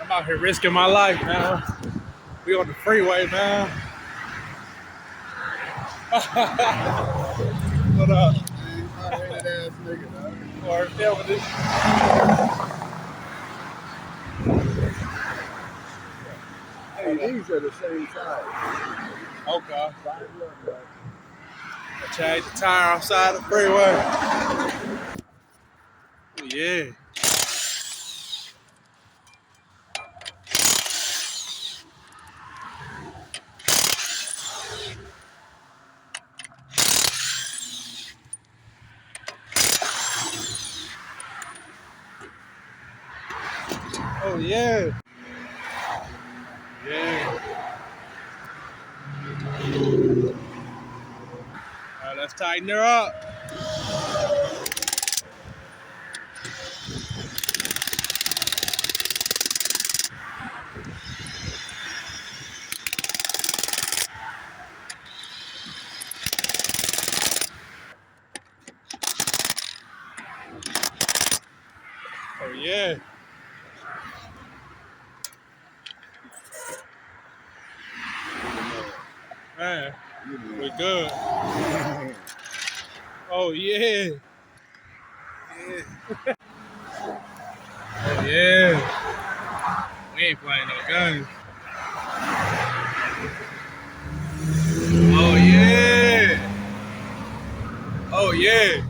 I'm out here risking my life, man. We on the freeway, man. What up? Hard-headed ass nigga, dog. Or filming this. Hey, these are the same size. Okay. Size up, bro. I changed the tire outside the freeway. Oh, yeah. Oh, yeah. Yeah. All right, let's tighten her up. Oh, yeah. Man, we good. Oh, yeah. Yeah. Oh, yeah. We ain't playing no games. Oh, yeah. Oh, yeah.